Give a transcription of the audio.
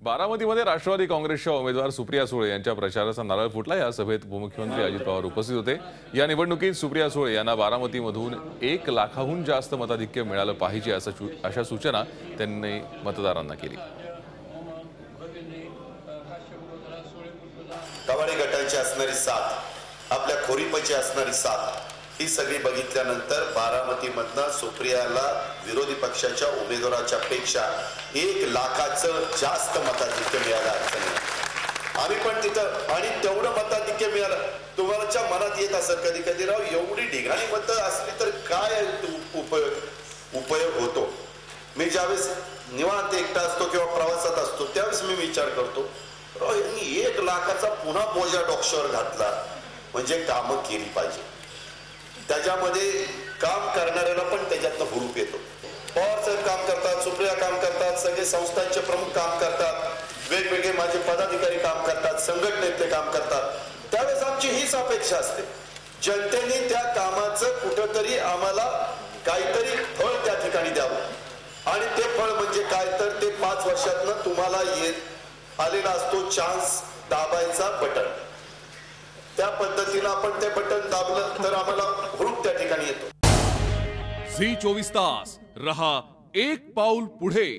बारामतीमध्ये राष्ट्रवादी काँग्रेसच्या उमेदवार सुप्रिया सुळे यांच्या प्रचाराचा नारळ फुटला। या सभेत उपमुख्यमंत्री अजित पवार उपस्थित होते। या निवडणुकीत सुप्रिया सुळे यांना बारामतीमधून 1 लाखाहून जास्त मताधिक्य मिळालं पाहिजे अशा सूचना त्यांनी मतदारांना केली। कवाडी गटांची असणारी साथ, आपल्या खोरीपाची असणारी साथ, ही सगळी बघितल्यानंतर बारामतीमधनं सुप्रियाला विरोधी पक्षाच्या उमेदवाराच्या पेक्षा 1 लाखाचं जास्त मताधिक्य मिळालं अडचणी। आम्ही पण तिथं आणि तेवढं मताधिक्य मिळालं। तुम्हाच्या मनात येत असेल कधी कधी राव एवढी ढिगाणी मतं असली तर काय उपयोग होतो। मी ज्यावेळेस निवांत एकटा असतो किंवा प्रवासात असतो त्यावेळेस मी विचार करतो राव यांनी 1 लाखाचा पुन्हा बोजा डोक्यावर घातला म्हणजे कामं केली पाहिजे। त्याच्यामध्ये काम करणाऱ्याला पण त्याच्यातनं हुरूप येतो। पवार साहेब काम करतात, सुप्रिया काम करतात, सगळे संस्थांचे प्रमुख काम करतात, वेगवेगळे माझे पदाधिकारी काम करतात, संघटनेतले काम करतात। त्यावेळेस आमची हीच अपेक्षा असते जनतेने त्या कामाचं कुठंतरी आम्हाला काहीतरी फळ त्या ठिकाणी द्यावं। आणि ते फळ म्हणजे काय तर ते 5 वर्षातनं तुम्हाला आलेला असतो चान्स दाबायचा बटन। त्या पद्धतीने आपण ते बटन दाबलं तर आम्हाला हुरूप त्या ठिकाणी येतो। झी 24 तास रहा एक पाऊल पुढे।